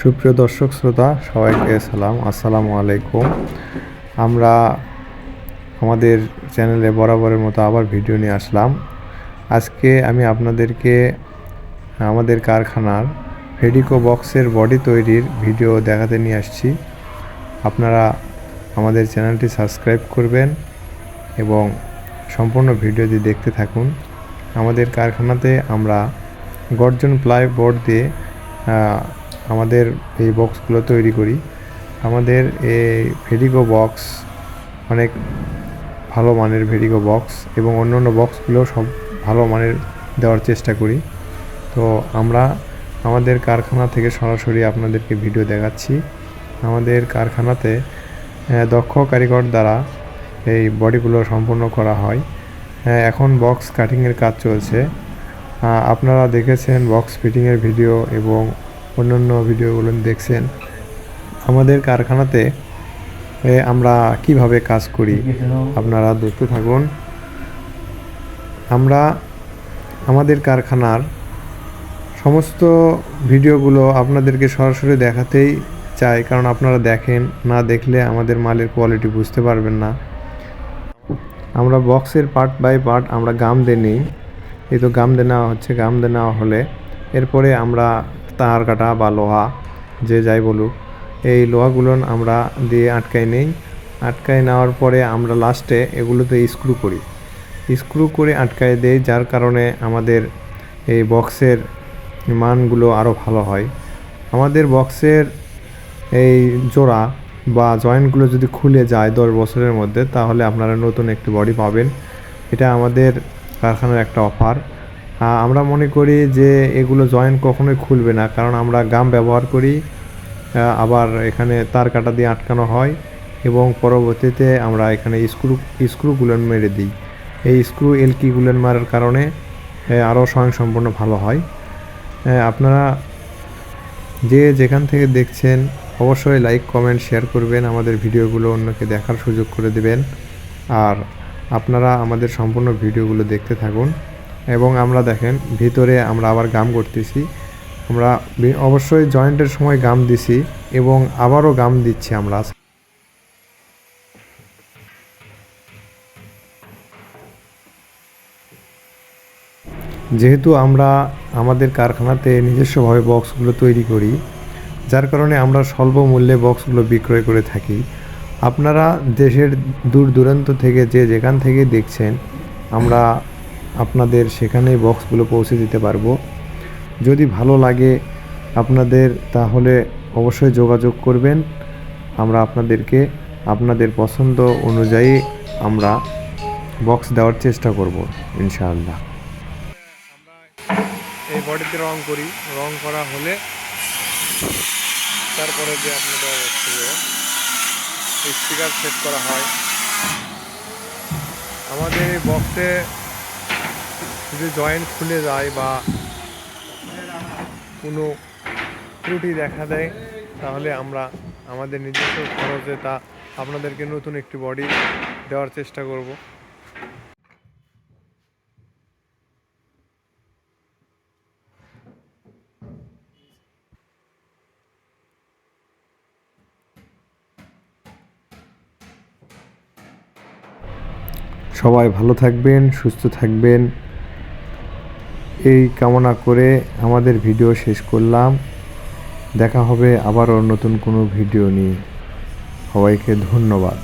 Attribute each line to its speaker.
Speaker 1: সুপ্রিয় দর্শক শ্রোতা সবাইকে আসসালামু আলাইকুম। আমরা আমাদের চ্যানেলে বরাবরের মতো আবার ভিডিও নিয়ে আসলাম। আজকে আমি আপনাদেরকে আমাদের কারখানার ফেডিকো বক্সের বডি তৈরির ভিডিও দেখাতে নিয়ে আসছি। আপনারা আমাদের চ্যানেলটি সাবস্ক্রাইব করবেন এবং সম্পূর্ণ ভিডিওটি দেখতে থাকুন। আমাদের কারখানাতে আমরা গর্জন প্লাই বোর্ড দিয়ে আমাদের এই বক্সগুলো তৈরি করি। আমাদের এই ভেরিগো বক্স অনেক ভালো মানের ভেরিগো বক্স এবং অন্য বক্সগুলো সব ভালো মানের দেওয়ার চেষ্টা করি। তো আমরা আমাদের কারখানা থেকে সরাসরি আপনাদেরকে ভিডিও দেখাচ্ছি। আমাদের কারখানাতে দক্ষ কারিগর দ্বারা এই বডিগুলো সম্পূর্ণ করা হয়। এখন বক্স কাটিংয়ের কাজ চলছে। আপনারা দেখেছেন বক্স ফিটিংয়ের ভিডিও এবং অন্যান্য ভিডিওগুলো দেখছেন। আমাদের কারখানাতে আমরা কিভাবে কাজ করি আপনারা দেখতে থাকুন। আমরা আমাদের কারখানার সমস্ত ভিডিওগুলো আপনাদেরকে সরাসরি দেখাতেই চাই, কারণ আপনারা দেখেন, না দেখলে আমাদের মালের কোয়ালিটি বুঝতে পারবেন না। আমরা বক্সের পার্ট বাই পার্ট আমরা গাম দিয়ে নিই। এই তো গাম দিয়ে নেওয়া হচ্ছে। গাম দিয়ে নেওয়া হলে এরপরে আমরা তার কাটা বা লোহা যে যাই বলুক, এই লোহাগুলো আমরা দিয়ে আটকাই নেই। আটকাই নেওয়ার পরে আমরা লাস্টে এগুলোতে স্ক্রু করি। স্ক্রু করে আটকায় দেই, যার কারণে আমাদের এই বক্সের মানগুলো আরও ভালো হয়। আমাদের বক্সের এই জোড়া বা জয়েন্টগুলো যদি খুলে যায় 10 বছরের মধ্যে, তাহলে আপনারা নতুন একটি বডি পাবেন। এটা আমাদের কারখানার একটা অফার। আমরা মনে করি যে এগুলো জয়েন্ট কখনোই খুলবে না, কারণ আমরা গাম ব্যবহার করি, আবার এখানে তার কাটা দিয়ে আটকানো হয় এবং পরবর্তীতে আমরা এখানে স্ক্রুগুলো মেরে দিই। এই স্ক্রু এলকিগুলো মারার কারণে আরও স্বয়ংসম্পূর্ণ ভালো হয়। আপনারা যে যেখান থেকে দেখছেন অবশ্যই লাইক কমেন্ট শেয়ার করবেন, আমাদের ভিডিওগুলো অন্যকে দেখার সুযোগ করে দেবেন। আর আপনারা আমাদের সম্পূর্ণ ভিডিওগুলো দেখতে থাকুন। এবং আমরা দেখেন ভিতরে আমরা আবার গাম করতেছি। আমরা অবশ্যই জয়েন্টের সময় গাম দিছি এবং আবারও গাম দিচ্ছি আমরা। যেহেতু আমরা আমাদের কারখানাতে নিজস্বভাবে বক্সগুলো তৈরি করি, যার কারণে আমরা স্বল্প মূল্যে বক্সগুলো বিক্রয় করে থাকি। আপনারা দেশের দূর দূরান্ত থেকে যে যেখান থেকে দেখছেন, আমরা আপনাদের সেখানেই বক্সগুলো পৌঁছে দিতে পারবো। যদি ভালো লাগে আপনাদের, তাহলে অবশ্যই যোগাযোগ করবেন। আমরা আপনাদেরকে আপনাদের পছন্দ অনুযায়ী আমরা বক্স দেওয়ার চেষ্টা করব ইনশাআল্লাহ। এই বডিতে রং করি, রং করা হলে তারপরে যে আপনাদের স্টিকার সেট করা হয়। আমাদের এই বক্সে যদি জয়েন্ট খুলে যায় বা কোনো ত্রুটি দেখা দেয়, তাহলে আমরা আমাদের নিজস্ব খরচে তা আপনাদেরকে নতুন একটি বডি দেওয়ার চেষ্টা করব। সবাই ভালো থাকবেন, সুস্থ থাকবেন, এই কামনা করে আমাদের ভিডিও শেষ করলাম। দেখা হবে আবারও নতুন কোনো ভিডিও নিয়ে। সবাইকে ধন্যবাদ।